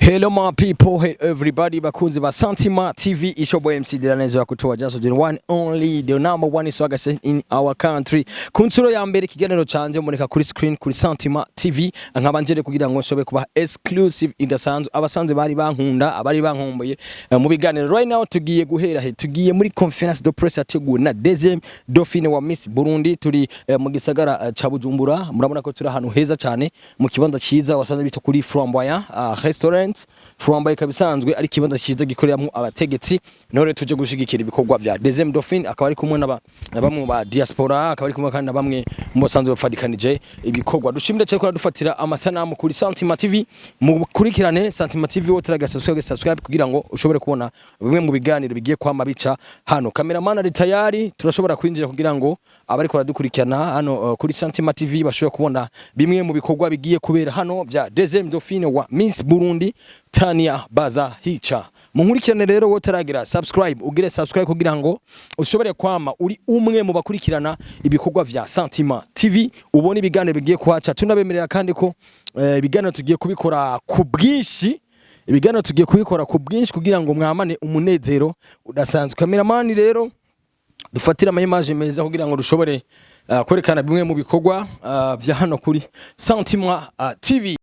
Hello my people, hey everybody, bakunzi ba Santima TV, it's your boy MC Dilanezo ya kutoa just the one only, the number one is swagger in our country. Kunsuro ya mbere kiganiro canje mureka kuri screen kuri Santima TV, nkaba njere kugira ngo nsobe kuba exclusive idasanzwe abasanzwe bari bankunda, abari bankomboye mu biganiro. Right now tugiye guhera he, tugiye muri conference de presse yateguwe na deuxième dauphine wa Miss Burundi, turi mu gisagara ca Bujumbura. Murabona ko turi ahantu heza cyane mu kibanza ciza wasanze bita kuri Flamboyant restaurant. Flamboyant kabisanzwe ari kibanza ciza gikoreramo abategetsi, none tuje gushigikira ibikorwa vya deuxième dauphine, akaba ari kumwe na bamwe ba diaspora, akaba ari kumwe kandi na bamwe mu basanzwe bafadikanije ibikorwa. Dushimire cyane ko dufatira amasanamu kuri Santima TV, mukurikirane Santima TV wote subscribe kugira ngo ushobore kubona bimwe mu biganiro bigiye kwama bica hano. Cameraman ari tayari, turashobora kwinjira kugira ngo abari ko baradukurikirana hano kuri Santima TV bashobora kubona bimwe mu bikorwa bigiye kubera hano vya deuxième dauphine wa Miss Burundi Tania Baza Hicha. Munkurikirane rero wote aragira subscribe, ugire subscribe kugira ngo ushobore kwama uri umwe mu bakurikirana ibikorwa vya Santima TV, ubone ibiganiro bigiye kwaca. Tunabemerera kandi ko ibiganiro tugiye kubikora ku bwinshi, ibiganiro tugiye kubikora ku bwinshi kugira ngo mwamane umunezero udasanzwe. Cameraman rero dufatira ama image meza kugira ngo dushobore kwerekana bimwe mu bikorwa vya hano kuri Santima TV.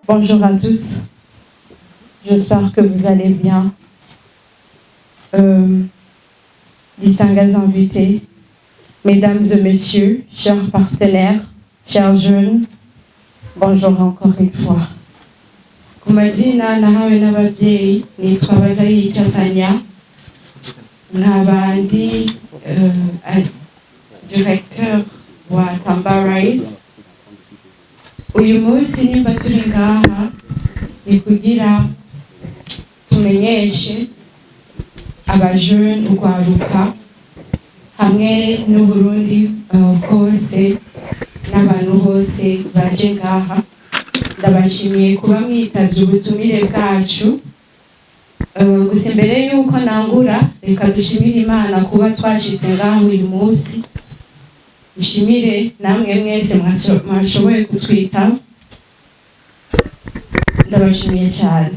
Bonjour à tous, j'espère que vous allez bien. Distingués invités, mesdames et messieurs, chers partenaires, chers jeunes, bonjour encore une fois. Kumazina nahawe n'abavyeyi nitwa Bazahica Tania, nkabandi directeur wa Tamba Rise. Uyu munsi nimba turi ngaha ni kugira tumenyeshe abajene urwaruka hamwe n'Uburundi bwose n'abantu bose baje ngaha. Ndabashimiye kuba mwitavye ubutumire bwacu. Gusa imbere yuko nangura reka dushimire Imana kuba twashitse ngaha uyu munsi. Nshimire namwe mwese mwashoboye kutwita, ndabashimiye cyane.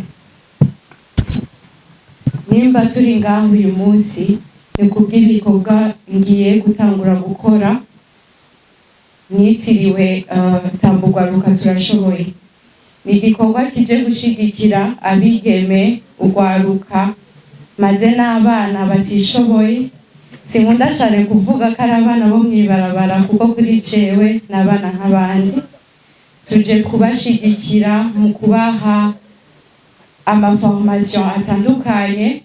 Nimba turi ngaho uyu munsi ni kubw'ibikorwa ngiye gutangura gukora nitiriwe Tambugwaruka turashoboye. Ni igikorwa kije gushigikira abigeme, urwaruka maze n'abana batishoboye. Sinkunda cyane kuvuga ko ari abana bo mwibarabara kuko kuri jewe n'abana nk'abandi. Tuje kubashigikira mu kubaha amaformation atandukanye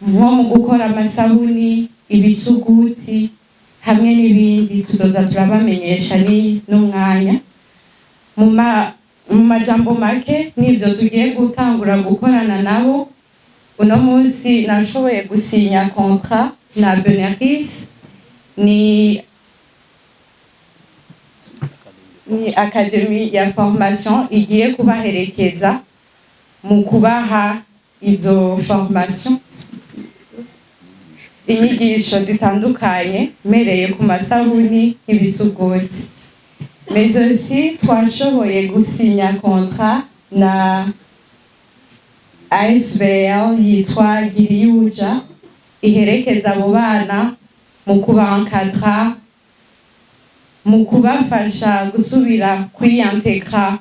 nko mu gukora amasabuni, ibisuguti hamwe n'ibindi. Tuzoza turabamenyesha n'umwanya. Mu majambo make n'ivyo tugiye gutangura gukorana nabo. Uno munsi nashoboye gusinya contrat na Beneris, ni académie ya formation igiye kubaherekeza mu kubaha izo formation, inyigisho zitandukanye mereye ku masabuni n'ibisuguti. Mais aussi twashoboye gusinya contrat na ASBL yitwa Giriyuja, iherekeza abo bana mu kubankadra, mu kubafasha gusubira kwiyantegra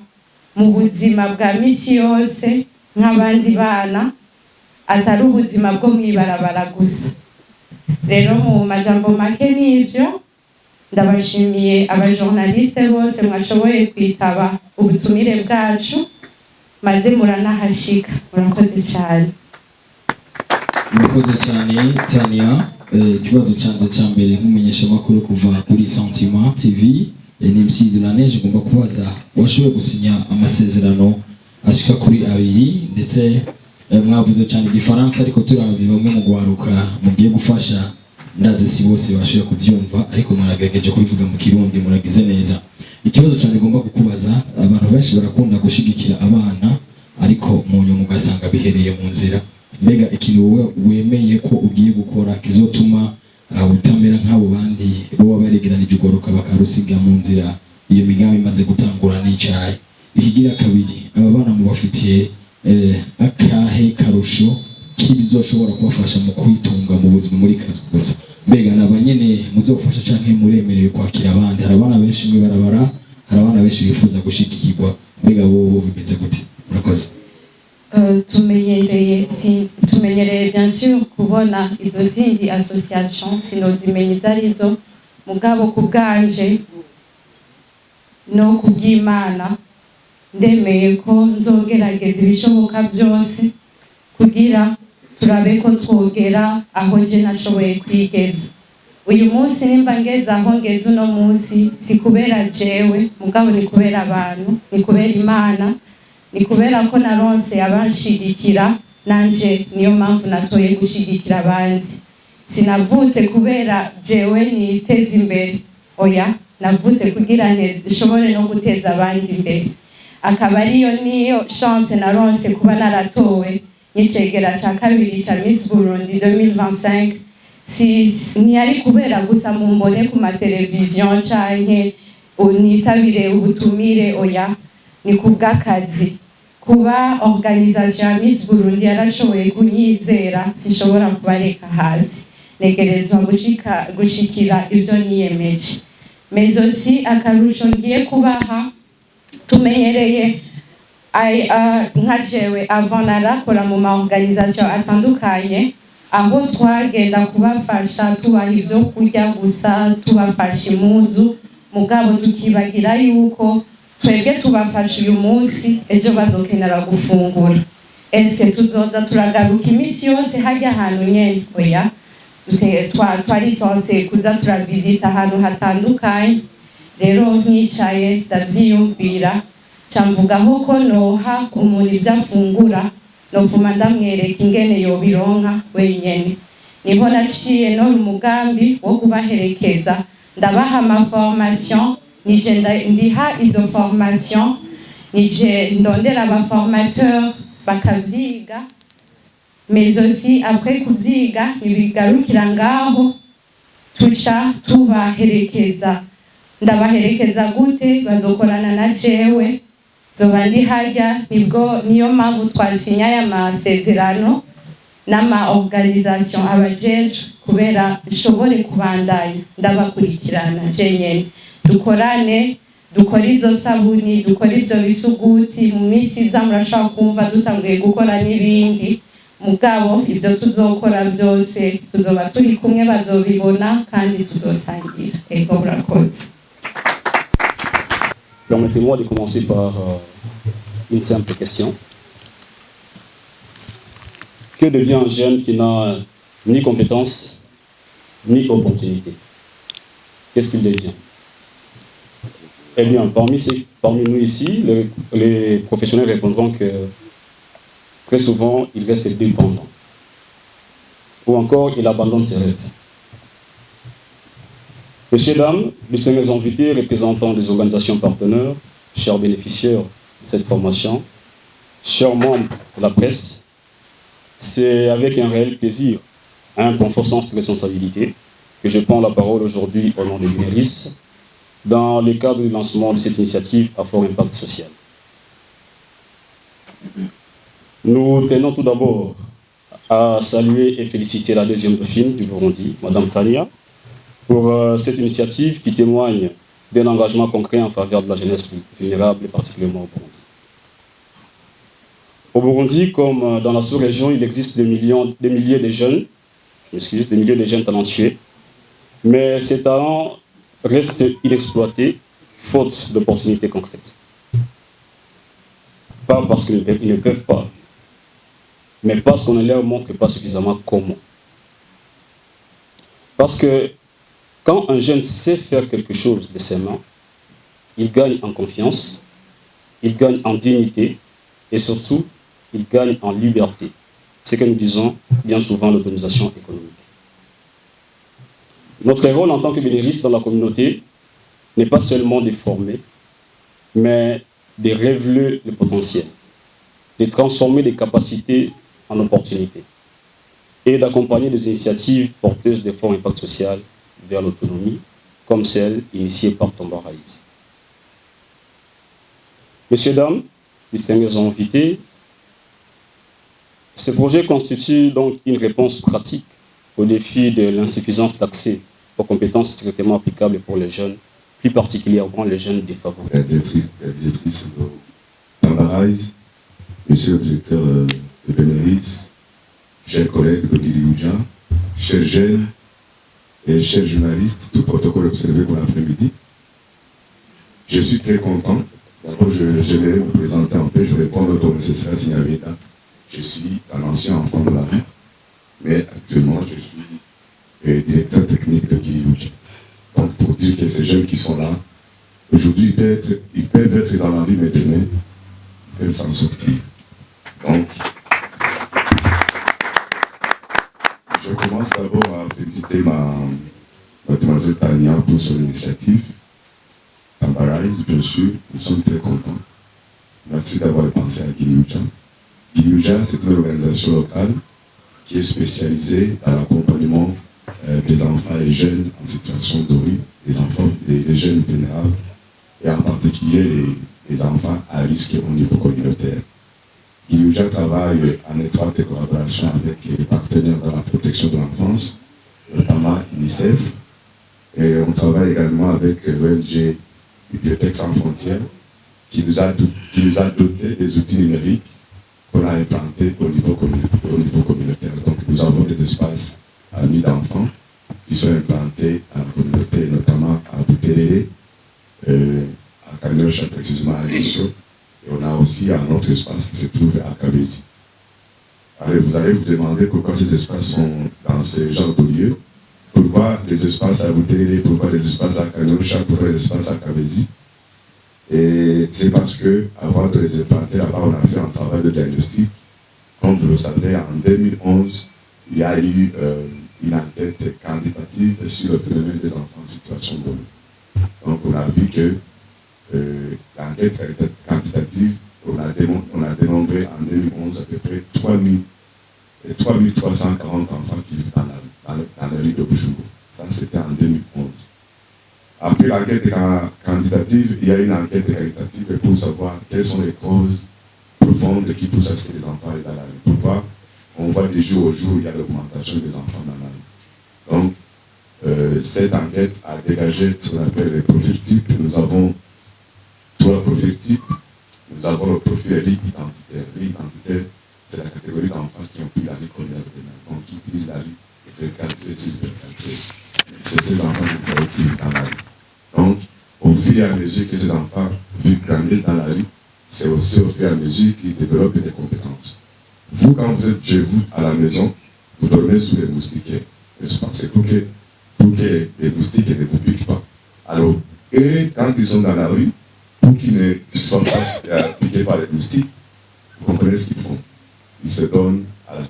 mu buzima bwa misi yose nk'abandi bana, atari ubuzima bwo mwibarabara gusa. Rero mu majambo make n'ivyo, ndabashimiye abajournaliste bose mwashoboye kwitaba ubutumire bwacu maze muranahashika. Murakoze cyane. Murakoze cyane Tania. Ikibazo cyanjye cya mbere nk'umumenyesha makuru kuva kuri Santima TV ni MC Dilanezo, ugomba kubaza washoboye gusinya amasezerano ashika kuri 2 ndetse mwavuze cyane igifaransa ariko turabi bamwe mu gwaruka mugiye gufasha, ndaze si bose bashoboye kubyumva ariko muragerageje kubivuga mu Kirundi, muragize neza. Ikibazo cyane ugomba kukubaza, abantu benshi barakunda gushigikira abana ariko mu nyuma ugasanga bihereye mu nzira. Mbega ikintu wowe wemeye ko ugiye gukora kizotuma utamera nk'abo bandi bo kuba baregeranije ugwaruka bakarusiga mu nzira iyo migambi imaze gutangura n'icayi. Ikigira kabiri, aba bana mubafitiye akahe karusho kibizoshobora kubafasha mu kwitunga mu buzima muri kazoza. Mbega nabanyene muzofasha canke muremerewe kwakira abandi? Hari abana benshi mwe barabara, hari abana benshi bifuza gushigikirwa, mbega bo bimeze gute? Murakoze. Tumenyereye bien sûr kubona izo zindi association sinozimenya izo arizo, mugabo ku bwanje no kubw'Imana ndemeye ko nzogerageza ibishoboka byose kugira turabe ko twogera aho je nashoboye kwigeza. Uyu munsi nimba ngeze aho ngeze uno munsi si kubera jewe, mugabo ni kubera abantu, ni kubera Imana, ni kubera ko naronse abanshigikira, nanje niyo mpamvu natoye gushigikira abandi. Sinavutse kubera jewe niteza imbere, oya, navutse kugira nshobore no guteza abandi imbere. Akaba ariyo niyo chance naronse kuba naratowe n'icegera ca kabiri ca Miss Burundi 2025. Ntiyari kubera gusa mumbone ku mateleviziyo canke unitabire ubutumire, oya, ni kubw'akazi. Kuba organisation ya Miss Burundi yarashoboye kunyizera, sinshobora kubareka hasi, negerezwa gushikira ivyo niyemeje. Mais aussi akarusho ngiye kubaha, tumenyereye nka jewe avant narakora mu ma organisation atandukanye, aho twagenda kubafasha tubaha ivyo kurya gusa, tubafasha impuzu, mugabo tukibagira yuko twebwe tubafasha uyu munsi, ejo bazokenera gufungura. Ese tuzoza turagaruka imisi yose hajya ahantu nyene? Oya, twari sonse kuza turavisita ahantu hatandukanye. Rero nkicaye ndavyiyumvira, camvugaho ko noha umuntu ivyo afungura, novuma ndamwereka ingene yobironka wenyene. Niho naciye nora umugambi wo kubaherekeza, ndabaha ama formation, nije ndiha izo formation, nije ndondera aba formateur bakavyiga. Mais aussi après kuvyiga ntibigarukira ngaho, tuca tubaherekeza. Ndabaherekeza gute? Bazokorana na jewe, zoba ndi harya, niyo mpamvu twasinya aya masezerano n'ama organisation abajeje, kubera nshobore kubandanya ndabakurikirana jenyene. Dukorane, dukora izo sabuni, dukora ivyo bisuguti, mu misi iza murashobora kumva dutanguye gukora n'ibindi. Mugabo ivyo tuzokora vyose tuzoba turi kumwe, bazobibona kandi tuzosangira. Ego murakoze. Permettez-moi de commencer par une simple question. Que devient un jeune qui n'a ni compétences ni opportunités? Qu'est-ce qu'il devient? Eh bien, parmi nous ici, les professionnels répondront que très souvent, il reste dépendant. Ou encore, il abandonne ses rêves. Messieurs, dames, messieurs mes invités, représentants des organisations partenaires, chers bénéficiaires de cette formation, chers membres de la presse, c'est avec un réel plaisir, un confort sans responsabilité, que je prends la parole aujourd'hui au nom de l'UNERIS, dans le cadre du lancement de cette initiative à fort impact social. Nous tenons tout d'abord à saluer et féliciter la deuxième dauphine du Burundi, Madame Tania, pour cette initiative qui témoigne d'un engagement concret en faveur de la jeunesse vulnérable, et particulièrement au Burundi. Au Burundi, comme dans la sous-région, il existe des milliers de jeunes, des milliers de jeunes talentueux, mais ces talents restent inexploités, faute d'opportunités concrètes. Pas parce qu'ils ne peuvent pas, mais parce qu'on ne leur montre pas suffisamment comment. Parce que quand un jeune sait faire quelque chose de ses mains, il gagne en confiance, il gagne en dignité et surtout, il gagne en liberté. C'est ce que nous disons bien souvent l'autonomisation économique. Notre rôle en tant que bénéristes dans la communauté n'est pas seulement de former, mais de révéler le potentiel, de transformer les capacités en opportunités et d'accompagner des initiatives porteuses d'efforts impact social vers l'autonomie comme celle initiée par Tomba Raïs. Messieurs, dames, distingués invités, ce projet constitue donc une réponse pratique au défi de l'insuffisance d'accès aux compétences directement applicables pour les jeunes, plus particulièrement les jeunes défavorisés. La directrice Tomba Raïs, monsieur le directeur de Beneris, chers collègues de Guiliouja, chers jeunes et chers journalistes, tout protocole observé pour l'après-midi. Je suis très content. D'abord, j'aimerais me présenter un peu, je réponds au nom de Cécile Signaveda. Je suis un ancien enfant de la rue, mais actuellement, je suis directeur technique de Guiliouja. Donc, pour dire que ces jeunes qui sont là, aujourd'hui, ils peuvent être dans la rue, mais demain, ils peuvent s'en sortir. Donc, je commence d'abord à féliciter mademoiselle Tania pour son initiative. Tomba Raïs, bien sûr, nous sommes très contents. Merci d'avoir pensé à Guiliouja. Guiliouja, c'est une organisation locale qui est spécialisée dans l'accompagnement des enfants et jeunes en situation de rue, les jeunes vulnérables, et en particulier les enfants à risque au niveau communautaire. Guiliouja travaille en étroite collaboration avec les partenaires dans la protection de l'enfance, notamment UNICEF, et on travaille également avec l'ONG Bibliothèque sans frontières, qui nous a doté des outils numériques qu'on a implantés au niveau communautaire. Donc nous avons des espaces amis d'enfants qui sont implantés en communauté, notamment à Boutelele, à Kanyosha, précisément à Lissio. Et on a aussi un autre espace qui se trouve à Kabezi. Alors vous allez vous demander pourquoi ces espaces sont dans ce genre de lieux. Pourquoi les espaces à Boutelele, pourquoi les espaces à Kanyosha, pourquoi les espaces à Kabezi. Et c'est parce que, avant de les implanter là-bas, on a fait un travail de diagnostic. Comme vous le savez, en 2011, il y a eu une enquête quantitative sur le phénomène des enfants en situation de rue. Donc on a vu que l'enquête quantitative, on a dénombré en 2011 à peu près 3340 enfants qui vivent dans la rue de Bujumbura. Ça, c'était en 2011. Après l'enquête quantitative, il y a une enquête qualitative pour savoir quelles sont les causes profondes qui poussent à ce que les enfants aient dans la rue. Pourquoi on voit des jours au jour, il y a l'augmentation des enfants dans la rue. Donc, cette enquête a dégagé ce qu'on appelle les profils types. Nous avons 3 profils types. Nous avons le profil identitaire. L'identitaire, c'est la catégorie d'enfants qui ont pris la vie communale donc qui utilisent la rue et 24 heures sur 24 heures. C'est ces enfants qui vivent dans la rue. Donc, au fur et à mesure que ces enfants grandissent dans la rue, c'est aussi au fur et à mesure qu'ils développent des compétences. Vous, quand vous êtes chez vous, à la maison, vous dormez sous les moustiquaires. C'est pour que les moustiques ne vous piquent pas. Alors, et quand ils sont dans la rue, pour qu'ils ne soient pas piqués par les moustiques, vous comprenez ce qu'ils font. Ils se donnent à la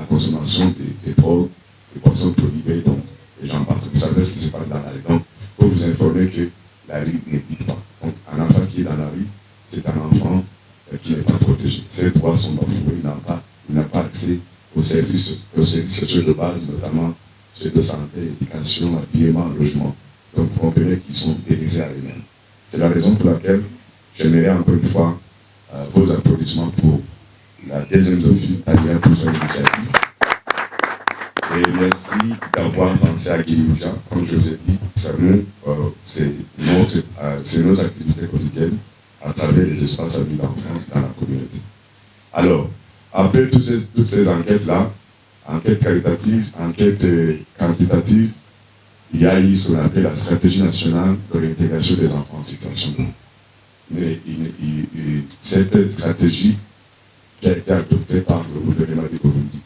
consommation des drogues, des poissons prohibés, donc les gens passent. Vous savez ce qui se passe dans la rue. Donc, il faut vous informer que la rue ne pique pas. Donc, un enfant qui est dans la rue, c'est un enfant qui n'est pas protégé. Ses droits sont bafoués, il n'a pas accès aux services sociaux de base, notamment ceux de santé, éducation, habillement, logement. Donc vous comprenez qu'ils sont délaissés à eux-mêmes. C'est la raison pour laquelle j'aimerais encore une fois vos applaudissements pour la deuxième dauphine, Tania, pour son initiative. Et merci d'avoir pensé à Guiliouja. Comme je vous ai dit, c'est nos activités quotidiennes à travers les espaces amis d'enfants dans la communauté. Alors, après toutes ces enquêtes-là, enquête qualitative, enquête quantitative, il y a eu ce qu'on appelle la stratégie nationale de l'intégration des enfants en situation de rue. Cette stratégie qui a été adoptée par le gouvernement du Burundi.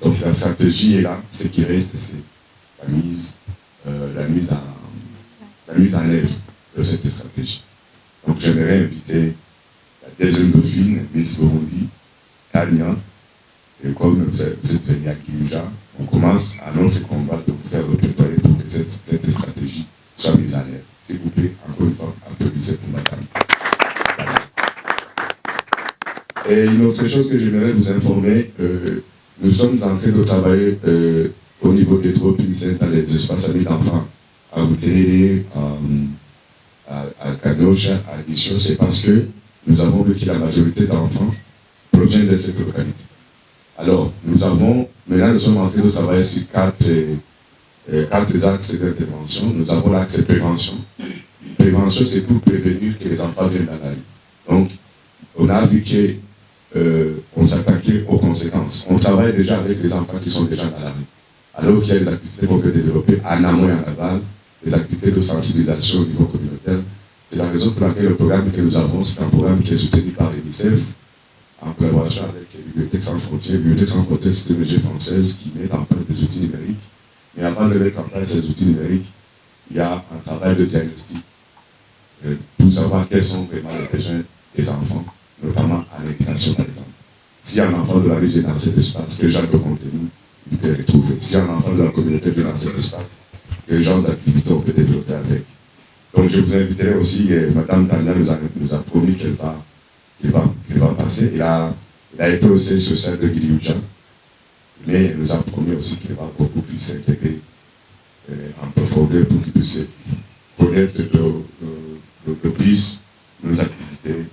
Donc la stratégie est là, ce qui reste, c'est la mise en œuvre de cette stratégie. Donc j'aimerais inviter la deuxième dauphine, Miss Burundi, Tania, et comme vous êtes venu à Guiliouja, on commence à notre combat de vous faire préparer pour que cette stratégie soit mise en œuvre. S'il vous plaît, encore une fois, applaudissez pour madame. Et une autre chose que j'aimerais vous informer, nous sommes en train de travailler au niveau des troupes dans les espaces amis d'enfants à à Boutelé, à Kanocha, à Guichon, c'est parce que nous avons vu que la majorité d'enfants proviennent de cette localité. Alors, maintenant nous sommes en train de travailler sur quatre axes d'intervention. Nous avons l'axe prévention. Prévention, c'est pour prévenir que les enfants viennent dans la rue. Donc, on a vu qu'on s'attaquait aux conséquences. On travaille déjà avec les enfants qui sont déjà dans la rue. Alors qu'il y a des activités qu'on peut développer en amont et en aval, des activités de sensibilisation au niveau communautaire. C'est la raison pour laquelle le programme que nous avons, c'est un programme qui est soutenu par l'UNICEF, en collaboration avec Bibliothèque sans frontières. Bibliothèque sans frontières, c'est une ONG française qui met en place des outils numériques. Mais avant de mettre en place ces outils numériques, il y a un travail de diagnostic pour savoir quels sont vraiment les besoins des enfants, notamment en éducation par exemple. Si un enfant de la rue vient dans cet espace, quel genre de contenu il peut retrouver? Si un enfant de la communauté vient dans cet espace, quel genre d'activité on peut développer avec? Donc je vous inviterai aussi, Madame Tania nous a promis qu'elle va passer. Elle a été au siège social de Guiliouja, mais elle nous a promis aussi qu'elle va beaucoup plus s'intégrer en profondeur pour qu'il puisse connaître de plus nos activités